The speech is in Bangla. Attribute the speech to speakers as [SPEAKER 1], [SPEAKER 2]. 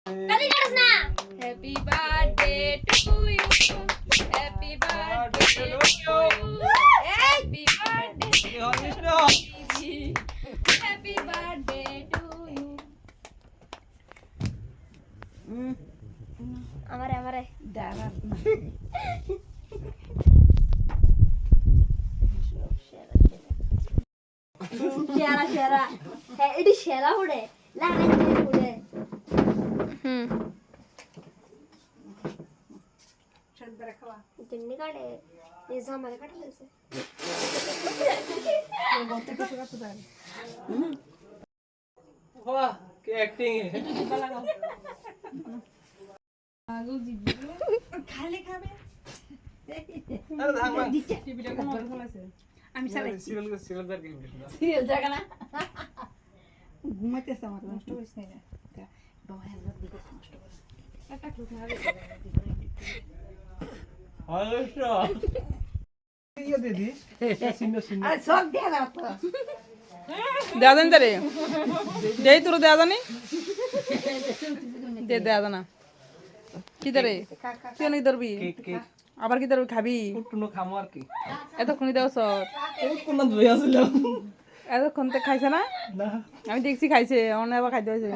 [SPEAKER 1] Tadi harus na. Happy birthday to you. Happy birthday to you. Happy birthday. Happy birthday to you. Amare.
[SPEAKER 2] দাঁড়া
[SPEAKER 1] Shera. Hey, ini shera udah. Lah, ini udah. जिन्नी काटे ये हमारे काटे वैसे
[SPEAKER 3] वाह क्या एक्टिंग है
[SPEAKER 2] খালি খাবে
[SPEAKER 3] अरे धाग मांग
[SPEAKER 2] টিভিটা কোন ভালো আছে আমি চালাই
[SPEAKER 3] सीरियल कर के
[SPEAKER 2] সিরিয়াল জায়গা না ঘুমাইতেছ আমার নষ্ট করিস না বাবা হেলমেট দিকে নষ্ট করে একটা ক্লুক মারে
[SPEAKER 3] अच्छा ये दे दी सीनो
[SPEAKER 2] আরে সব দেয়া না তো
[SPEAKER 4] দেয়া জানি তারে দেই তোর দেয়া জানি দে দেয়া জানা কি তারে তুই অনেক ধরবি
[SPEAKER 3] केक केक
[SPEAKER 4] আবার কি ধরবি খাবি
[SPEAKER 3] कुटनो खामो আর কি
[SPEAKER 4] এতক্ষণ দেও সর
[SPEAKER 3] কোন দুই আসলে
[SPEAKER 4] এতক্ষণ তো খাইছে না
[SPEAKER 3] না
[SPEAKER 4] আমি দেখছি খাইছে অনেক আবার খাইতে হয়েছে